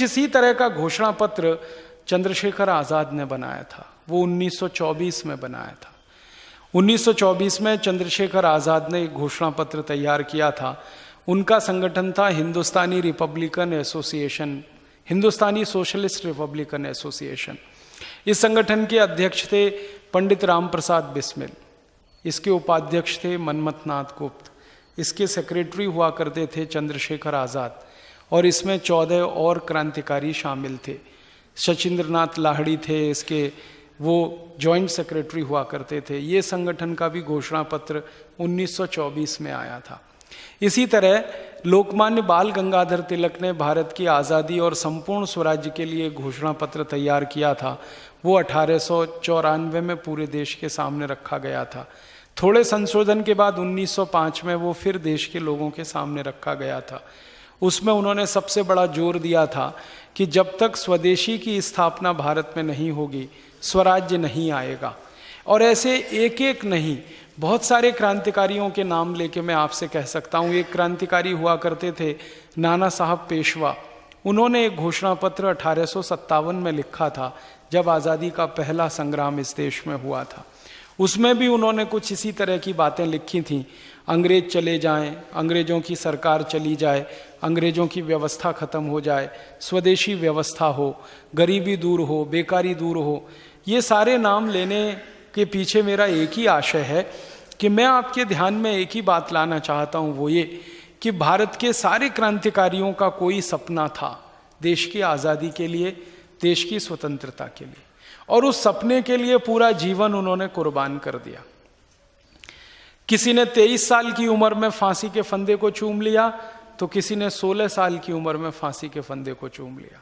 इसी तरह का घोषणा पत्र चंद्रशेखर आजाद ने बनाया था, वो 1924 में बनाया था। 1924 में चंद्रशेखर आजाद ने एक घोषणा पत्र तैयार किया था। उनका संगठन था हिंदुस्तानी रिपब्लिकन एसोसिएशन, हिंदुस्तानी सोशलिस्ट रिपब्लिकन एसोसिएशन। इस संगठन के अध्यक्ष थे पंडित राम प्रसाद बिस्मिल, इसके उपाध्यक्ष थे मनमथ नाथ गुप्त, इसके सेक्रेटरी हुआ करते थे चंद्रशेखर आज़ाद, और इसमें 14 और क्रांतिकारी शामिल थे। सचिंद्रनाथ लाहिड़ी थे इसके, वो जॉइंट सेक्रेटरी हुआ करते थे। ये संगठन का भी घोषणा पत्र 1924 में आया था। इसी तरह लोकमान्य बाल गंगाधर तिलक ने भारत की आज़ादी और संपूर्ण स्वराज्य के लिए घोषणा पत्र तैयार किया था। वो 1894 में पूरे देश के सामने रखा गया था। थोड़े संशोधन के बाद 1905 में वो फिर देश के लोगों के सामने रखा गया था। उसमें उन्होंने सबसे बड़ा जोर दिया था कि जब तक स्वदेशी की स्थापना भारत में नहीं होगी, स्वराज्य नहीं आएगा। और ऐसे एक एक नहीं, बहुत सारे क्रांतिकारियों के नाम लेके मैं आपसे कह सकता हूँ। एक क्रांतिकारी हुआ करते थे नाना साहब पेशवा, उन्होंने एक घोषणा पत्र 1857 में लिखा था, जब आज़ादी का पहला संग्राम इस देश में हुआ था। उसमें भी उन्होंने कुछ इसी तरह की बातें लिखी थीं। अंग्रेज चले जाएं, अंग्रेज़ों की सरकार चली जाए, अंग्रेज़ों की व्यवस्था खत्म हो जाए, स्वदेशी व्यवस्था हो, गरीबी दूर हो, बेकारी दूर हो। ये सारे नाम लेने के पीछे मेरा एक ही आशय है कि मैं आपके ध्यान में एक ही बात लाना चाहता हूँ, वो ये कि भारत के सारे क्रांतिकारियों का कोई सपना था देश की आज़ादी के लिए, देश की स्वतंत्रता के लिए, और उस सपने के लिए पूरा जीवन उन्होंने कुर्बान कर दिया। किसी ने 23 साल की उम्र में फांसी के फंदे को चूम लिया, तो किसी ने 16 साल की उम्र में फांसी के फंदे को चूम लिया।